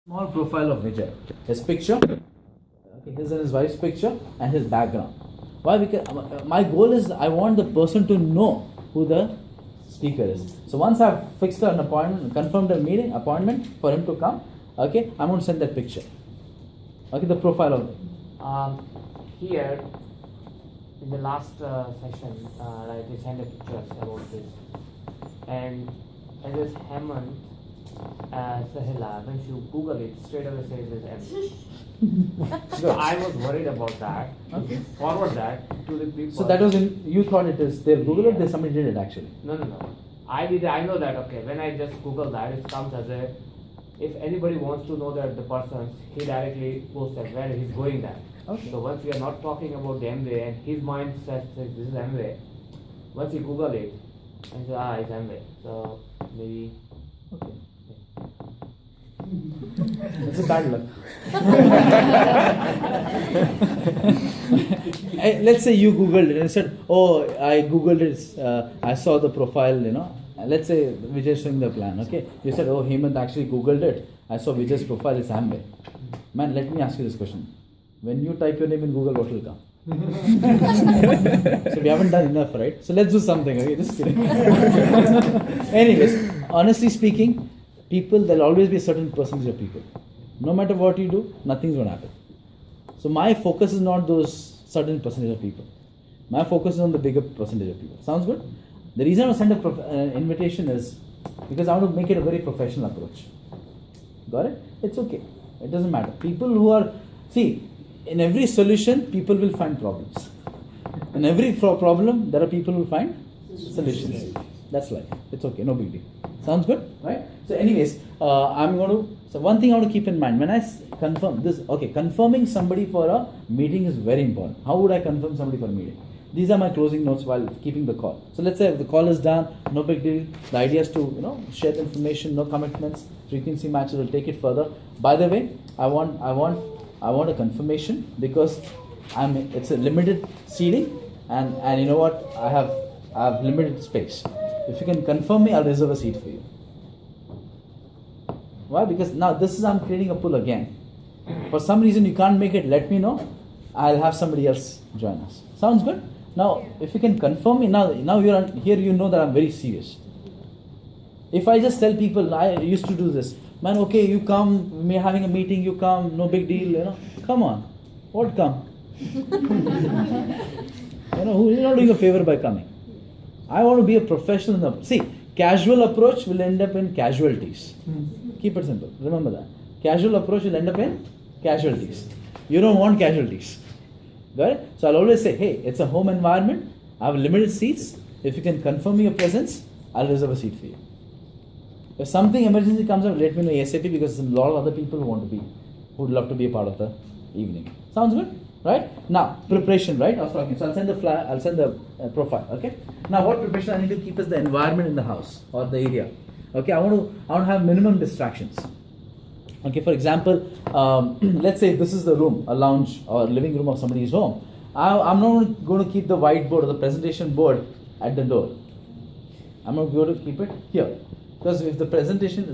Small profile of Vijay. His picture, okay, his and his wife's picture, and his background. Why? Because my goal is I want the person to know who the speaker is. So once I've fixed an appointment, confirmed a meeting appointment for him to come, okay, I'm going to send that picture. Okay, the profile of it. Here in the last session, right, we sent a pictures about this, and as is Hement Sahila, when you Google it, straight away says it's empty. So I was worried about that. Okay. Forward that to the people. So that was you thought it is they Google it, somebody did it actually. No. I did. I know that. Okay. When I just Google that, it comes as a. If anybody wants to know that the person, he directly posts that where he's going there. Okay. So once we are not talking about the MWay and his mind says this is MWay, once you Google it, and say it's MWay. So maybe. Okay. It's a bad luck. Let's say you Googled it and said, "Oh, I Googled it. I saw the profile. Let's say Vijay is showing the plan. Okay, you said, "Oh, Hement actually Googled it. I saw Vijay's profile is Hement." Man, let me ask you this question: when you type your name in Google, what will come? So we haven't done enough, right? So let's do something. Okay, just kidding. Anyways, honestly speaking. People, there'll always be a certain percentage of people. No matter what you do, nothing's going to happen. So my focus is not those certain percentage of people. My focus is on the bigger percentage of people. Sounds good? The reason I send an invitation is because I want to make it a very professional approach. Got it? It's okay. It doesn't matter. People who are, in every solution, people will find problems. In every problem, there are people who find solutions. That's life. It's okay. No big deal. Sounds good, right? So anyways, so one thing I want to keep in mind, when I confirm this, confirming somebody for a meeting is very important. How would I confirm somebody for a meeting? These are my closing notes while keeping the call. So let's say if the call is done, no big deal. The idea is to, share the information, no commitments, frequency matches, will take it further. By the way, I want a confirmation because it's a limited seating and you know what? I have limited space. If you can confirm me, I'll reserve a seat for you. Why? Because now I'm creating a pool again. For some reason you can't make it, let me know. I'll have somebody else join us. Sounds good? Now, if you can confirm me, now you're here, you know that I'm very serious. If I just tell people, I used to do this, man, okay, you come, we're having a meeting, you come, no big deal, come on. What come? You're not doing a favor by coming. I want to be a professional. Casual approach will end up in casualties. Keep it simple. Remember that. Casual approach will end up in casualties. You don't want casualties. Got it? So I'll always say, hey, it's a home environment. I have limited seats. If you can confirm your presence, I'll reserve a seat for you. If something emergency comes up, let me know ASAP because there's a lot of other people who would love to be a part of the evening. Sounds good? Right? Now, preparation, right? I was talking. So I'll send the profile, okay? Now, what preparation I need to keep is the environment in the house or the area. Okay, I want to have minimum distractions. Okay, for example, let's say this is the room, a lounge or living room of somebody's home. I'm not going to keep the whiteboard or the presentation board at the door. I'm not going to keep it here. Because if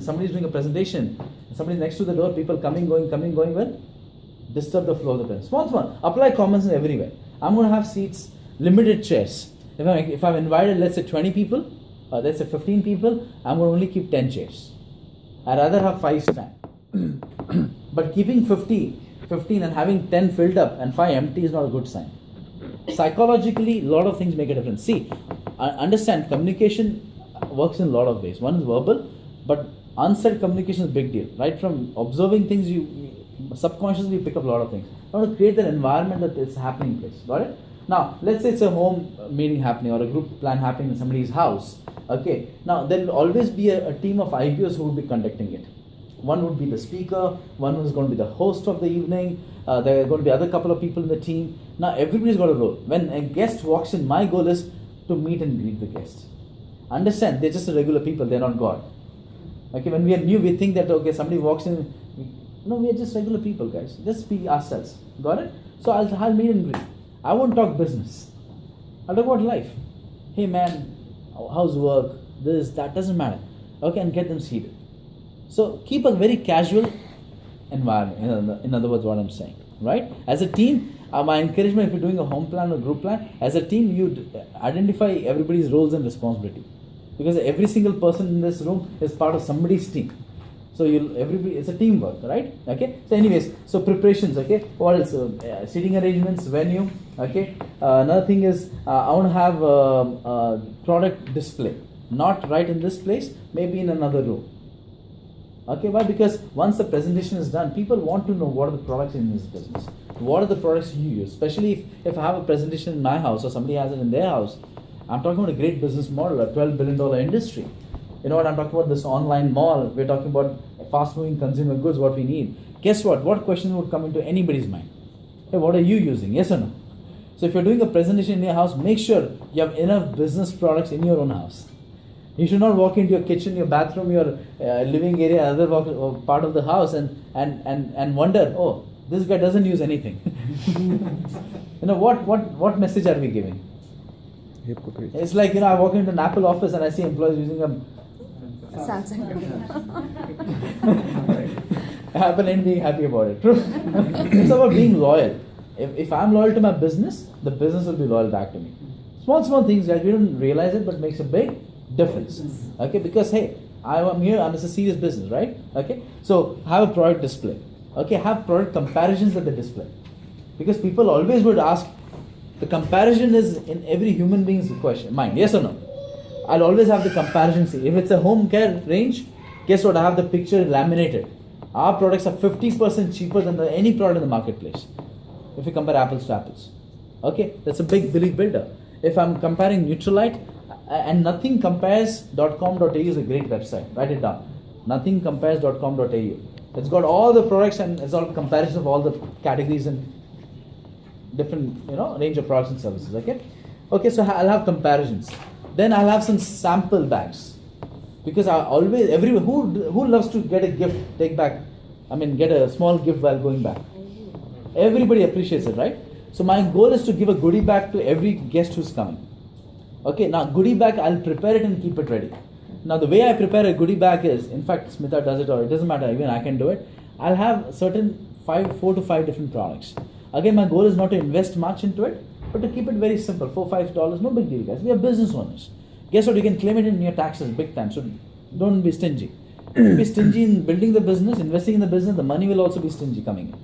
somebody's doing a presentation, somebody's next to the door, people coming, going, will disturb the flow of the pen. Small. Apply common sense everywhere. I'm going to have seats, limited chairs. If I'm invited, let's say 20 people, or let's say 15 people, I'm going to only keep 10 chairs. I'd rather have 5 stand. But keeping 15 and having 10 filled up and 5 empty is not a good sign. Psychologically, a lot of things make a difference. Understand, communication works in a lot of ways. One is verbal, but unsaid communication is a big deal. Right from observing things, you subconsciously pick up a lot of things. I want to create that environment that it's happening place. Got it? Now, let's say it's a home meeting happening or a group plan happening in somebody's house. Okay. Now, there will always be a team of IPOs who will be conducting it. One would be the speaker. One is going to be the host of the evening. There are going to be other couple of people in the team. Now, everybody's got a role. When a guest walks in, my goal is to meet and greet the guest. Understand? They're just regular people. They're not God. Okay. When we are new, we think that, somebody walks in. No, we are just regular people, guys. Just be ourselves. Got it? So I'll meet and greet. I won't talk business. I'll talk about life. Hey man, how's work? This, that, doesn't matter. Okay, and get them seated. So keep a very casual environment. In other words, what I'm saying, right? As a team, my encouragement, if you're doing a home plan or group plan, as a team, you identify everybody's roles and responsibility, because every single person in this room is part of somebody's team. So everybody, it's a teamwork, right? Okay. So anyways, so preparations. Okay. What else? Seating arrangements, venue. Okay. Another thing is I want to have product display, not right in this place, maybe in another room. Okay. Why? Because once the presentation is done, people want to know what are the products in this business. What are the products you use? Especially if I have a presentation in my house or somebody has it in their house. I'm talking about a great business model, a $12 billion industry. You know what I'm talking about? This online mall. We're talking about fast-moving consumer goods. What we need. Guess what? What questions would come into anybody's mind? Hey, what are you using? Yes or no? So if you're doing a presentation in your house, make sure you have enough business products in your own house. You should not walk into your kitchen, your bathroom, your living area, other part of the house, and wonder, oh, this guy doesn't use anything. You know what message are we giving? Hypocrite. It's like, I walk into an Apple office and I see employees using a Samsung. Apple ain't being happy about it. True. It's about being loyal. If I'm loyal to my business, the business will be loyal back to me. Small things, guys, we don't realize it, but it makes a big difference. Okay, because hey, I'm here, it's a serious business, right? Okay, so have a product display. Okay, have product comparisons at the display. Because people always would ask, the comparison is in every human being's mind, yes or no? I'll always have the comparison. See, if it's a home care range, guess what? I have the picture laminated. Our products are 50% cheaper than any product in the marketplace. If you compare apples to apples. Okay, that's a big belief builder. If I'm comparing Neutralite, and nothingcompares.com.au is a great website. Write it down. Nothingcompares.com.au. It's got all the products and it's all comparison of all the categories and different range of products and services. Okay, so I'll have comparisons. Then I'll have some sample bags, because I always who loves to get a gift, get a small gift while going back. Everybody appreciates it, right? So my goal is to give a goodie bag to every guest who's coming. Okay, now goodie bag, I'll prepare it and keep it ready. Now the way I prepare a goodie bag is, in fact Smita does it, or it doesn't matter, even I can do it. I'll have certain 4 to 5 different products. Again, my goal is not to invest much into it, but to keep it very simple, $4-5, no big deal, guys. We are business owners. Guess what? You can claim it in your taxes big time. So don't be stingy. Be stingy in building the business, investing in the business. The money will also be stingy coming in.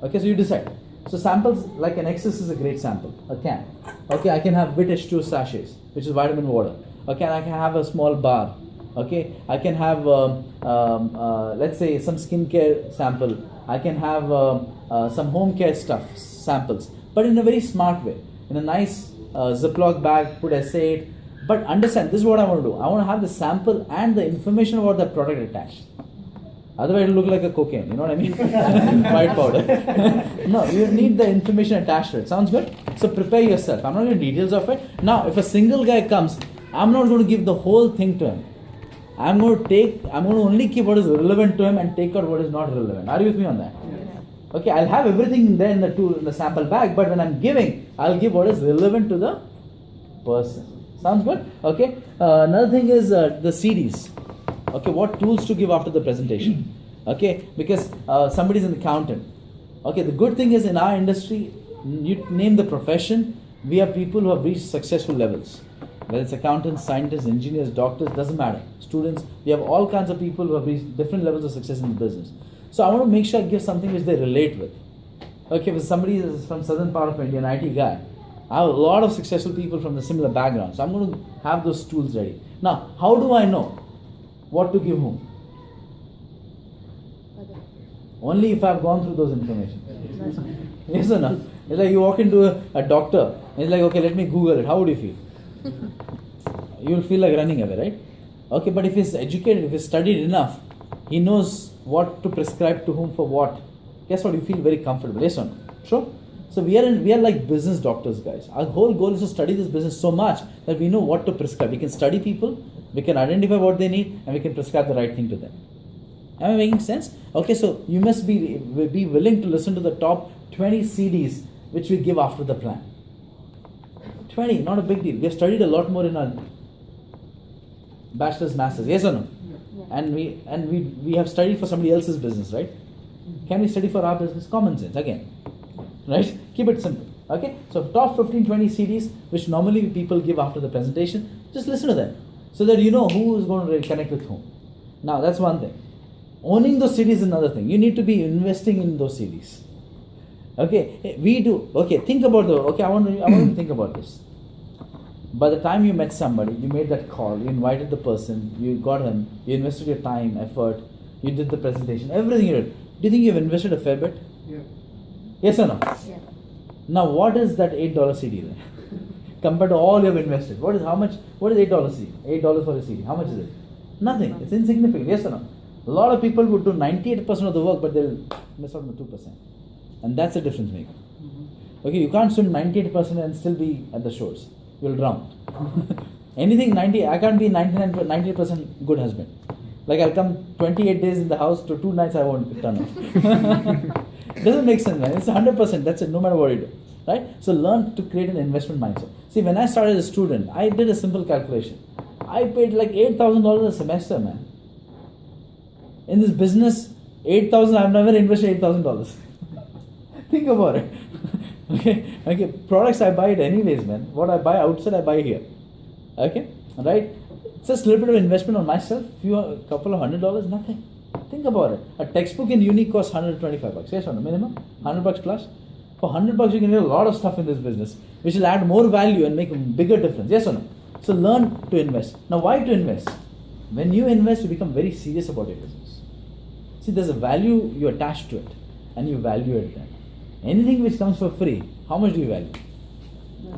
Okay, so you decide. So samples like an Excess is a great sample. A can. Okay, I can have Wit H2 sachets, which is vitamin water. Okay, and I can have a small bar. Okay, I can have let's say some skincare sample. I can have some home care stuff samples, but in a very smart way, in a nice Ziploc bag, put S8. But understand, this is what I want to do. I want to have the sample and the information about the product attached. Otherwise, it'll look like a cocaine. You know what I mean? White powder. No, you need the information attached to it. Sounds good? So prepare yourself. I'm not going to details of it. Now, if a single guy comes, I'm not going to give the whole thing to him. I'm going to only keep what is relevant to him and take out what is not relevant. Are you with me on that? Okay, I'll have everything there in the sample bag, but when I'm giving, I'll give what is relevant to the person. Sounds good? Okay. Another thing is the CDs. Okay, what tools to give after the presentation? Okay, because somebody's an accountant. Okay, the good thing is in our industry, you name the profession, we have people who have reached successful levels. Whether it's accountants, scientists, engineers, doctors, doesn't matter. Students, we have all kinds of people who have reached different levels of success in the business. So I want to make sure I give something which they relate with. Okay, if somebody is from southern part of India, an IT guy, I have a lot of successful people from the similar background. So I'm going to have those tools ready. Now, how do I know what to give whom? Only if I've gone through those information. Yes or no? It's like you walk into a doctor, and it's like, okay, let me Google it. How would you feel? You'll feel like running away, right? Okay, but if he's educated, if he's studied enough, he knows what to prescribe to whom for what. Guess what? You feel very comfortable. Yes or no? Sure? So we are like business doctors, guys. Our whole goal is to study this business so much that we know what to prescribe. We can study people, we can identify what they need, and we can prescribe the right thing to them. Am I making sense? Okay, so you must be willing to listen to the top 20 CDs which we give after the plan. 20, not a big deal. We have studied a lot more in our bachelor's, master's. Yes or no? Yeah. And we have studied for somebody else's business, right? Can we study for our business? Common sense again, right? Keep it simple. Okay, so top 15, 20 CDs which normally people give after the presentation, just listen to them so that you know who is going to connect with whom. Now that's one thing. Owning those CDs is another thing. You need to be investing in those CDs. Okay, we do. Okay, think about I want to think about this. By the time you met somebody, you made that call, you invited the person, you got him, you invested your time, effort, you did the presentation, everything you did. Do you think you've invested a fair bit? Yeah. Yes or no? Yeah. Now, what is that $8 CD then? Compared to all you've invested, what is $8 CD? $8 for a CD. How much is it? Nothing. It's insignificant. Yes or no? A lot of people would do 98% of the work, but they'll miss out on the 2%. And that's the difference maker. Okay, you can't swim 98% and still be at the shores. You'll drown. Anything 90, I can't be 98% good husband. Like I'll come 28 days in the house, to 2 nights I won't turn up. Doesn't make sense, man. It's 100%. That's it, no matter what you do. Right? So learn to create an investment mindset. See, when I started as a student, I did a simple calculation. I paid like $8,000 a semester, man. In this business, $8,000, I've never invested $8,000. Think about it. Okay. Products I buy it anyways, man. What I buy outside, I buy here. Okay, right? Just a little bit of investment on myself. A couple of $100, nothing. Think about it. A textbook in uni costs $125. Yes or no? Minimum $100 plus. For $100, you can do a lot of stuff in this business, which will add more value and make a bigger difference. Yes or no? So learn to invest. Now, why to invest? When you invest, you become very serious about your business. See, there's a value you attach to it, and you value it then. Anything which comes for free, how much do you value?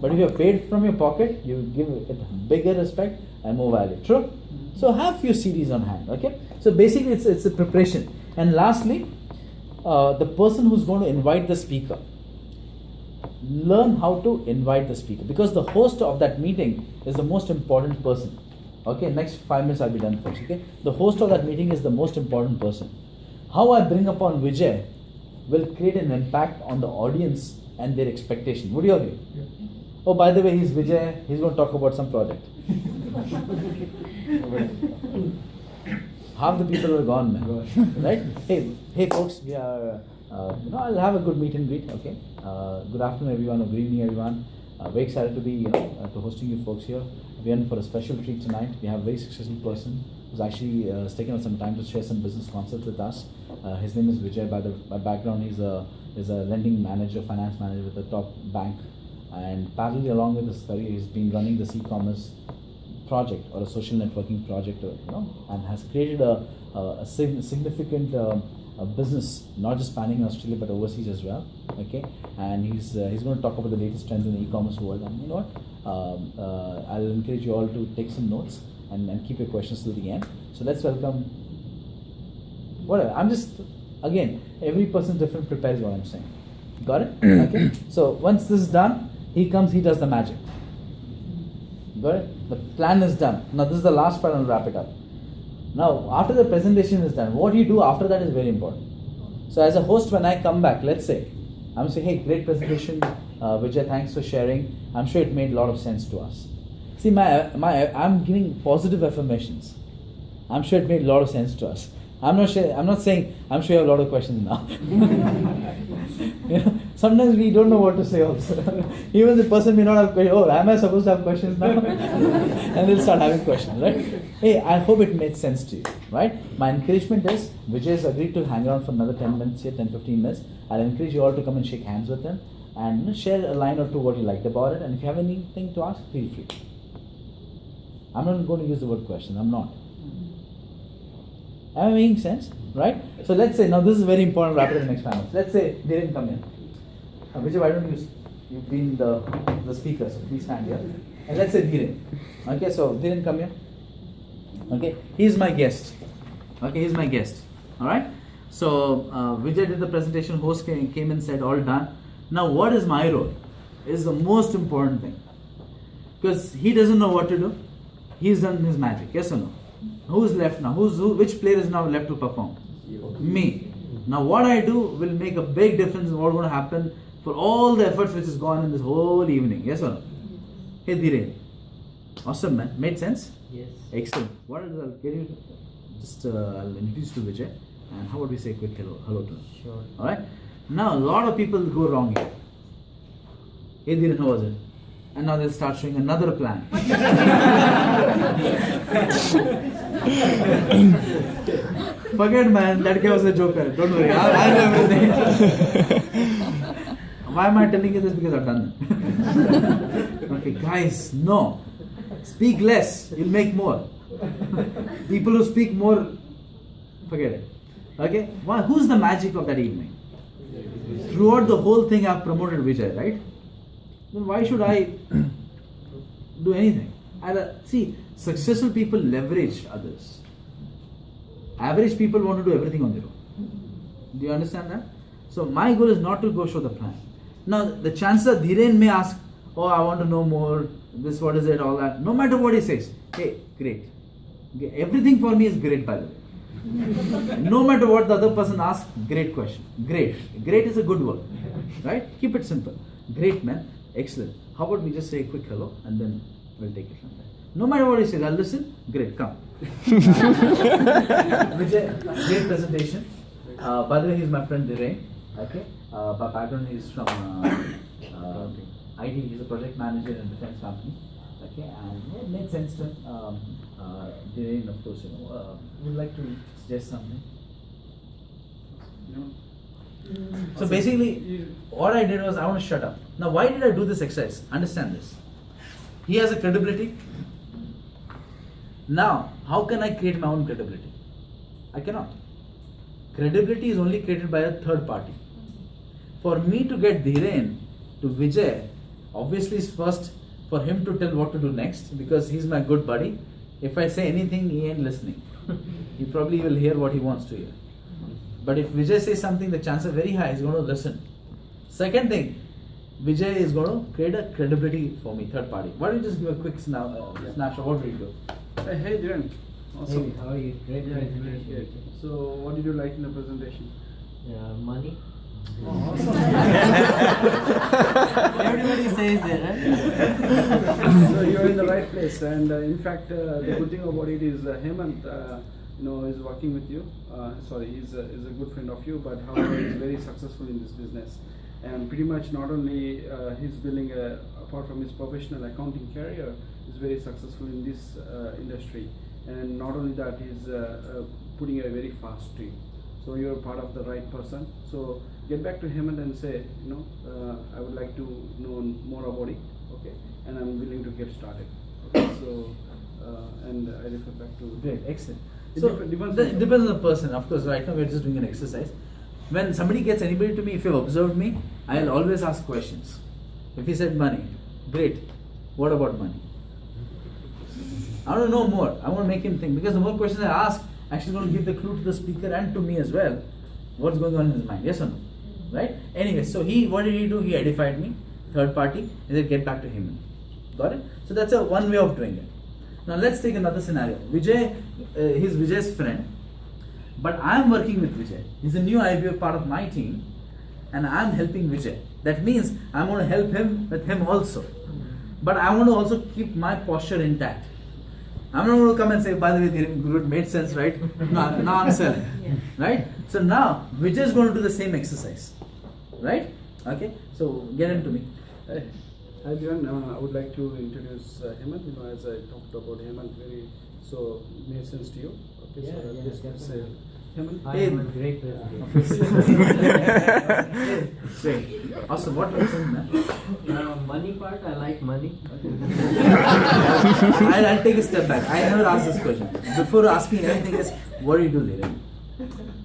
But if you have paid from your pocket, you give it bigger respect and more value. True? So have few CDs on hand. Okay. So basically, it's a preparation. And lastly, the person who's going to invite the speaker. Learn how to invite the speaker, because the host of that meeting is the most important person. Okay, next 5 minutes I'll be done, folks. Okay, the host of that meeting is the most important person. How I bring upon Vijay will create an impact on the audience and their expectation. Would you agree? Yeah. Oh, by the way, he's Vijay. He's going to talk about some project. Half the people are gone, man. Right? Hey, folks. We are. I'll have a good meet and greet. Okay. Good afternoon, everyone. Or good evening, everyone. Very excited to be, to hosting you folks here. We're in for a special treat tonight. We have a very successful person who's actually taken out some time to share some business concepts with us. His name is Vijay. By background, he's a lending manager, finance manager with a top bank. And parallelly along with his career, he's been running this e-commerce project or a social networking project, and has created a significant business, not just spanning Australia but overseas as well. Okay, and he's going to talk about the latest trends in the e-commerce world. And you know what? I'll encourage you all to take some notes and keep your questions till the end. So let's welcome. Whatever. I'm just, again, every person's different. Prepares what I'm saying. Got it? Okay. So once this is done, he comes. He does the magic. Got it? The plan is done. Now this is the last part. I'll wrap it up. Now, after the presentation is done, what you do after that is very important. So as a host, when I come back, let's say, I'm going to say, hey, great presentation, Vijay, thanks for sharing. I'm sure it made a lot of sense to us. See, I'm giving positive affirmations. I'm sure it made a lot of sense to us. I'm not saying, I'm sure you have a lot of questions now. Sometimes we don't know what to say also. Even the person may not have questions. Oh, am I supposed to have questions now? And they'll start having questions, right? Hey, I hope it made sense to you, right? My encouragement is, Vijay has agreed to hang around for another 10 minutes here, 10-15 minutes. I'll encourage you all to come and shake hands with him and share a line or two what you liked about it. And if you have anything to ask, feel free. I'm not going to use the word question. I'm not. Am I making sense? Right? So let's say, now this is very important, wrap it in the next 5 minutes. Let's say Dhiren come in. Vijay, why don't you've been the speaker, so please stand here. And let's say Dhiren. Okay, so Dhiren come here. Okay, he's my guest. Okay, he's my guest. Alright? So Vijay did the presentation, host came and said, all done. Now what is my role? Is the most important thing. Because he doesn't know what to do. He's done his magic, yes or no? Who's left now? Which player is now left to perform? Me. Now what I do will make a big difference in what's going to happen for all the efforts which has gone in this whole evening. Yes or no? Hey Dhiren. Awesome, man. Made sense? Yes. Excellent. What I'll get you, I'll introduce you to Vijay. And how about we say a quick hello to him? Sure. Alright? Now, a lot of people go wrong here. Hey, Dhiren, how was it? And now they'll start showing another plan. Forget, man, that guy was a joker. Don't worry, I know everything. Why am I telling you this? Because I've done it. Okay, guys, no. Speak less, you'll make more. People who speak more, forget it. Okay? Why? Who's the magic of that evening? Throughout the whole thing, I've promoted Vijay, right? Then why should I do anything? See, successful people leverage others. Average people want to do everything on their own. Do you understand that? So my goal is not to go show the plan. Now the chances are Dhiren may ask, oh, I want to know more, this, what is it, all that. No matter what he says, hey, great. Everything for me is great, by the way. No matter what the other person asks, great question. Great. Great is a good word. Right? Keep it simple. Great, man. Excellent. How about we just say a quick hello and then we'll take it from there. No matter what he says, I'll listen. Great, come. Vijay, great presentation. By the way, he's my friend Dhiren. Okay. By background, he's from IT. He's a project manager in a defense company. Okay, and it made sense to him. Dhiren, of course, would like to suggest something. So basically, what I did was I want to shut up. Now, why did I do this exercise? Understand this. He has a credibility. Now, how can I create my own credibility? I cannot. Credibility is only created by a third party. For me to get Dhiren to Vijay, obviously is first for him to tell what to do next, because he's my good buddy. If I say anything, he ain't listening. He probably will hear what he wants to hear. But if Vijay says something, the chances are very high he's going to listen. Second thing, Vijay is going to create a credibility for me, third party. Why don't you just give a quick snapshot? What did you do? Hey, Dhiren. Awesome. Hey, how are you? Great Yeah, presentation. great. So, what did you like in the presentation? Money. Oh, awesome. Everybody says that, right? So you're in the right place, and in fact, the good thing about it is Hement, is working with you. He's a good friend of you, but however, he's very successful in this business, and pretty much not only he's building apart from his professional accounting career, he's very successful in this industry, and not only that, he's putting a very fast team. So you're part of the right person. So get back to him and say, I would like to know more about it, okay, and I'm willing to get started. Okay, so and I refer back to. Great, excellent. It So depends depends on the person. Of course, right now we're just doing an exercise. When somebody gets anybody to me, if you've observed me, I'll always ask questions. If he said money, great. What about money? I want to know more. I want to make him think, because the more questions I ask, actually going to give the clue to the speaker and to me as well what's going on in his mind. Yes or no? Right? Anyway, so what did he do? He edified me, third party, and then get back to him. Got it? So that's one way of doing it. Now let's take another scenario. Vijay, he's Vijay's friend, but I'm working with Vijay. He's a new IBO part of my team, and I'm helping Vijay. That means I'm going to help him with him also. But I want to also keep my posture intact. I'm not going to come and say, by the way, it made sense, right? No, now I'm selling. Right? So now, Vijay is going to do the same exercise. Right? Okay? So, get into me. Hi, Dhiren. I would like to introduce Hement. As I talked about Hement, so it made sense to you. Okay, Yeah, so yeah, just say definitely. Hement. I Hey. am a great presentation. Great. Awesome. What makes sense, man? Money part, I like money. I'll take a step back. I never asked this question. Before asking anything else, what do you do there?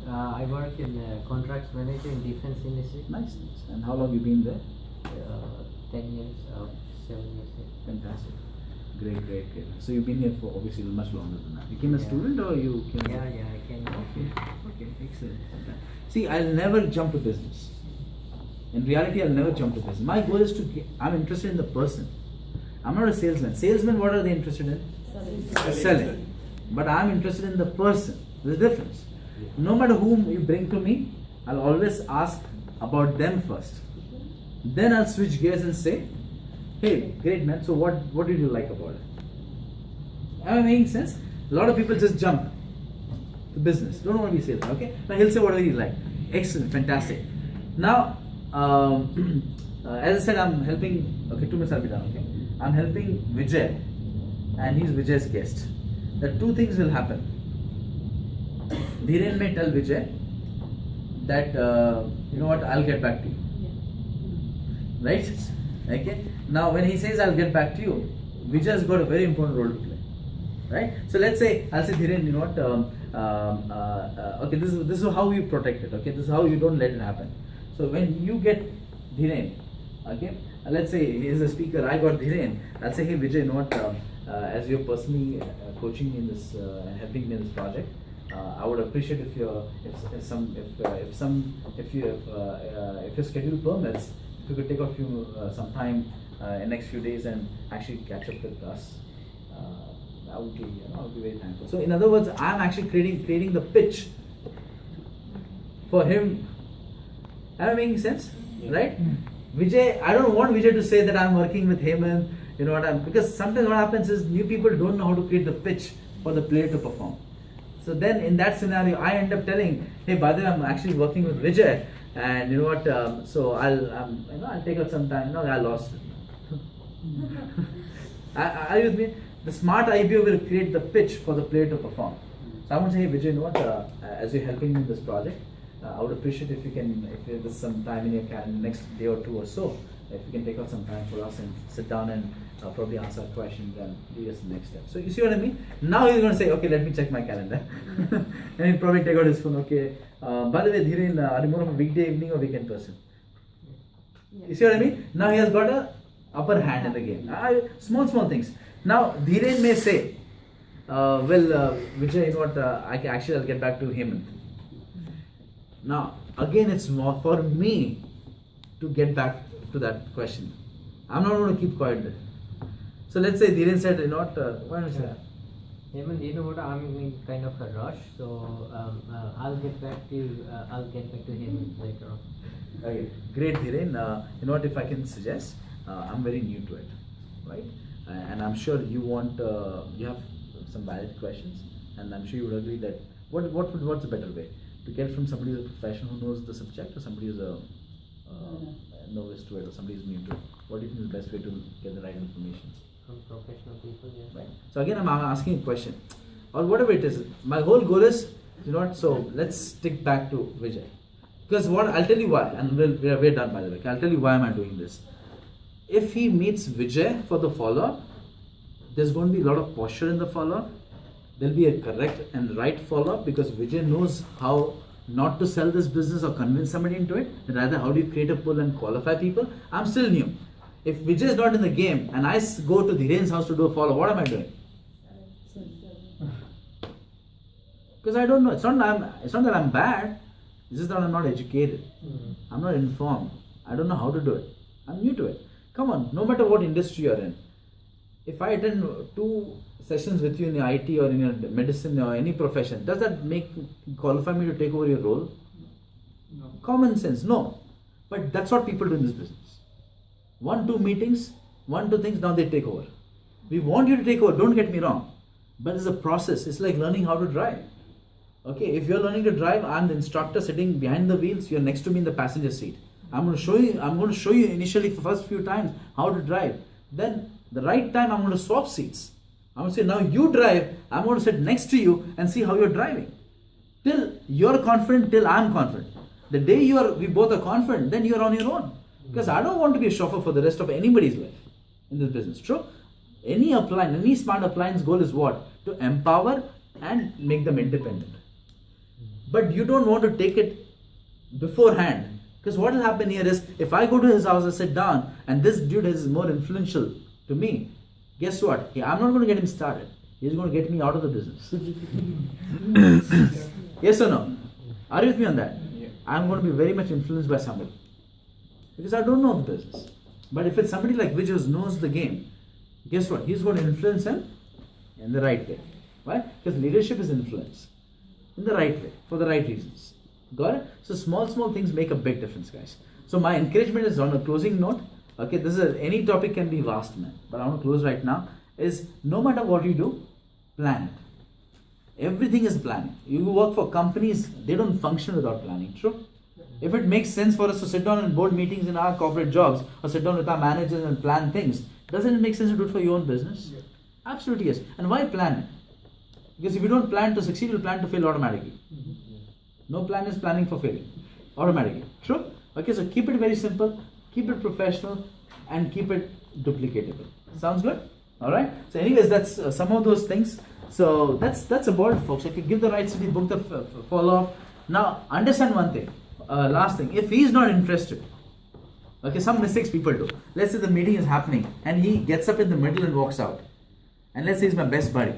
I work in contracts manager in defense industry. Nice. And how long you been there? 10 years, 7 years. Fantastic. Great. So you've been here for obviously much longer than that. You came a student or you came? Yeah, I can. Okay, excellent. See, I'll never jump to business. In reality, I'll never jump to business. My goal is I'm interested in the person. I'm not a salesman. Salesmen, what are they interested in? Selling. But I'm interested in the person. There's a difference. No matter whom you bring to me, I'll always ask about them first. Then I'll switch gears and say, hey, great man, so what did you like about it? Am I making sense? A lot of people just jump. the business. Don't want to be salesman. Okay. Now he'll say whatever he like. Excellent, fantastic. Now, as I said, I'm helping. Okay, 2 minutes I'll be done. Okay, I'm helping Vijay, and he's Vijay's guest. The two things will happen. Dhiren may tell Vijay that you know what, I'll get back to you. Right? Okay. Now, when he says I'll get back to you, Vijay's got a very important role to play. Right? So let's say I'll say Dhiren, you know what? Okay, this is how you protect it. Okay, this is how you don't let it happen. So when you get Dhiren, okay, let's say he is a speaker, I got Dhiren. I'll say, hey Vijay, you know what? As you're personally coaching me in this, helping me in this project, I would appreciate if your schedule permits, if you could take a few some time in next few days and actually catch up with us. I would be very thankful. So in other words, I'm actually creating the pitch for him. Am I making sense? Right? Vijay, I don't want Vijay to say that I'm working with Hement, you know what because sometimes what happens is new people don't know how to create the pitch for the player to perform. So then in that scenario, I end up telling, hey, by the way, I'm actually working with Vijay, and you know what? So I'll take out some time. No, I lost it. Are you with me? The smart IBO will create the pitch for the player to perform. So I want to say, hey, Vijay, you know what? As you're helping me in this project, I would appreciate if there's some time in your calendar, next day or two or so, if you can take out some time for us and sit down and probably answer questions and lead us to the next step. So you see what I mean? Now he's going to say, okay, let me check my calendar. And he'll probably take out his phone, okay. By the way, Dhiren, are you more of a weekday evening or weekend person? You see what I mean? Now he has got a upper hand in the game. Small things. Now Dhiren may say, Vijay, you know what, I'll get back to Hement. Now, again, it's more for me to get back to that question. I'm not going to keep quiet there. So let's say Dhiren said, you know what, why don't you say that? Hement, you know what, I'm in kind of a rush, so I'll get back to you, I'll get back to him later on. Okay, great Dhiren. You know what, if I can suggest, I'm very new to it, right? And I'm sure you have some valid questions, and I'm sure you would agree that what's a better way to get from somebody who's a professional who knows the subject, or somebody who's a novice to it, or somebody who's new to it? What do you think is the best way to get the right information? From professional people, yes. Right. So again, I'm asking a question, or whatever it is. My whole goal is, you know what? So let's stick back to Vijay, because I'll tell you why, and we're done by the way. I'll tell you why am I doing this. If he meets Vijay for the follow-up, there's going to be a lot of posture in the follow-up. There'll be a correct and right follow-up because Vijay knows how not to sell this business or convince somebody into it. Rather, how do you create a pull and qualify people? I'm still new. If Vijay is not in the game and I go to Dhiren's house to do a follow, what am I doing? Because I don't know. It's not that I'm bad. It's just that I'm not educated. I'm not informed. I don't know how to do it. I'm new to it. Come on, no matter what industry you're in. If I attend 2 sessions with you in the IT or in your medicine or any profession, does that qualify me to take over your role? No. Common sense, no. But that's what people do in this business. 1-2 meetings, 1-2 things, now they take over. We want you to take over, don't get me wrong. But it's a process. It's like learning how to drive. Okay, if you're learning to drive, I'm the instructor sitting behind the wheels, you're next to me in the passenger seat. I'm going to show you initially for first few times how to drive. Then the right time I'm going to swap seats. I'm going to say, now you drive, I'm going to sit next to you and see how you're driving. Till you're confident, till I'm confident. The day we both are confident, then you're on your own. Because I don't want to be a chauffeur for the rest of anybody's life in this business. True? Any smart appliance goal is what? To empower and make them independent. But you don't want to take it beforehand. Because what will happen here is, if I go to his house and sit down, and this dude is more influential to me, guess what? I'm not going to get him started. He's going to get me out of the business. Yes or no? Are you with me on that? Yeah. I'm going to be very much influenced by somebody. Because I don't know the business. But if it's somebody like Vijay who knows the game, guess what? He's going to influence him in the right way. Why? Because leadership is influence. In the right way, for the right reasons. Got it? So small things make a big difference, guys. So my encouragement is on a closing note. Okay, any topic can be vast, man. But I want to close right now. Is no matter what you do, plan it. Everything is planning. You work for companies, they don't function without planning. True? If it makes sense for us to sit down in board meetings in our corporate jobs or sit down with our managers and plan things, doesn't it make sense to do it for your own business? Yeah. Absolutely yes. And why plan it? Because if you don't plan to succeed, you'll plan to fail automatically. No plan is planning for failing automatically. True? Okay, so keep it very simple, keep it professional, and keep it duplicatable. Sounds good? Alright? So anyways, that's some of those things. So that's about it, folks. Okay, give the right city, book the follow-up. Now, understand one thing. Last thing. If he's not interested, okay, some mistakes people do. Let's say the meeting is happening and he gets up in the middle and walks out. And let's say he's my best buddy.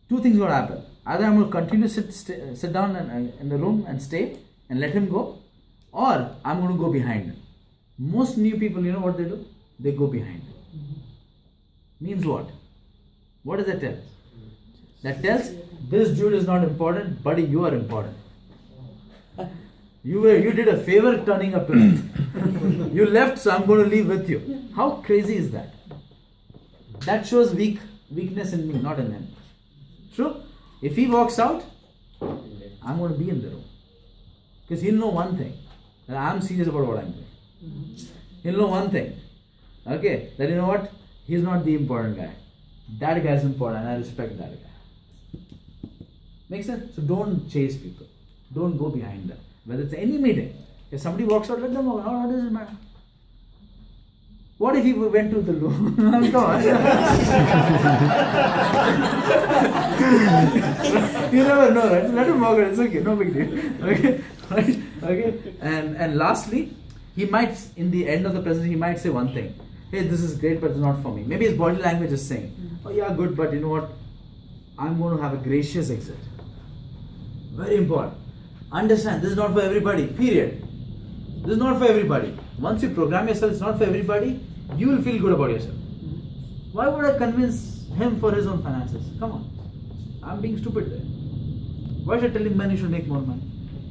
Two things going to happen. Either I'm going to continue to sit down in the room and stay and let him go, or I'm going to go behind him. Most new people, you know what they do? They go behind him. Means what? What does that tell? That tells this dude is not important, buddy, you are important. You did a favor turning up to me. You left, so I'm going to leave with you. How crazy is that? That shows weakness in me, not in him. True? If he walks out, I'm going to be in the room. Because he'll know one thing, that I'm serious about what I'm doing. He'll know one thing, okay, that you know what? He's not the important guy. That guy's important and I respect that guy. Makes sense? So don't chase people. Don't go behind them. Whether it's any meeting, if somebody walks out, let them walk. How does it matter? What if he went to the loo? Come on. You never know, right? Let him walk out. It's okay. No big deal. Okay? Right? Okay? And lastly, he might, in the end of the presentation, he might say one thing. Hey, this is great, but it's not for me. Maybe his body language is saying, oh yeah, good, but you know what? I'm going to have a gracious exit. Very important. Understand, this is not for everybody, period. This is not for everybody. Once you program yourself, it's not for everybody, you will feel good about yourself. Why would I convince him for his own finances? Come on. I'm being stupid there. Why should I tell him man he should make more money?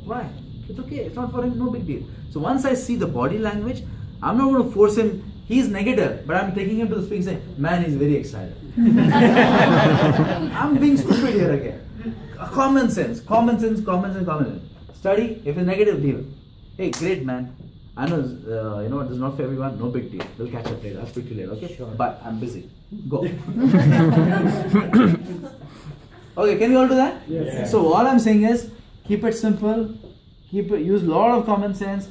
Why? It's okay, it's not for him, no big deal. So once I see the body language, I'm not going to force him. He's negative, but I'm taking him to the speaker saying, man, he's very excited. I'm being stupid here again. Common sense. Study, if it's negative, leave it. Hey, great man. I know, you know what, this is not for everyone, no big deal. We'll catch up later, I'll speak to you later, okay? Sure. But I'm busy. Go. Okay, can we all do that? Yes. So all I'm saying is, keep it simple, use a lot of common sense,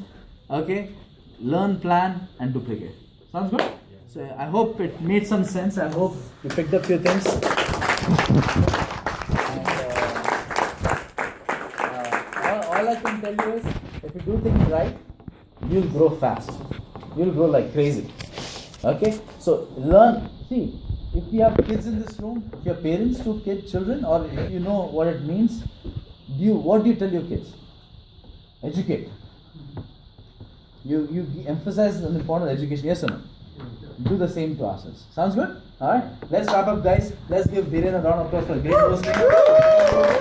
okay? Learn, plan, and duplicate. Sounds good? Yeah. So I hope it made some sense. I hope you picked up a few things. And all I can tell you is, if you do things right, you'll grow fast. You'll grow like crazy. Okay? So learn. See, if you have kids in this room, if your parents to children, or if you know what it means, what do you tell your kids? Educate. You emphasize the importance of education, yes or no? Do the same to ourselves. Sounds good? Alright? Let's wrap up, guys. Let's give Dhiren a round of applause for a great hosting.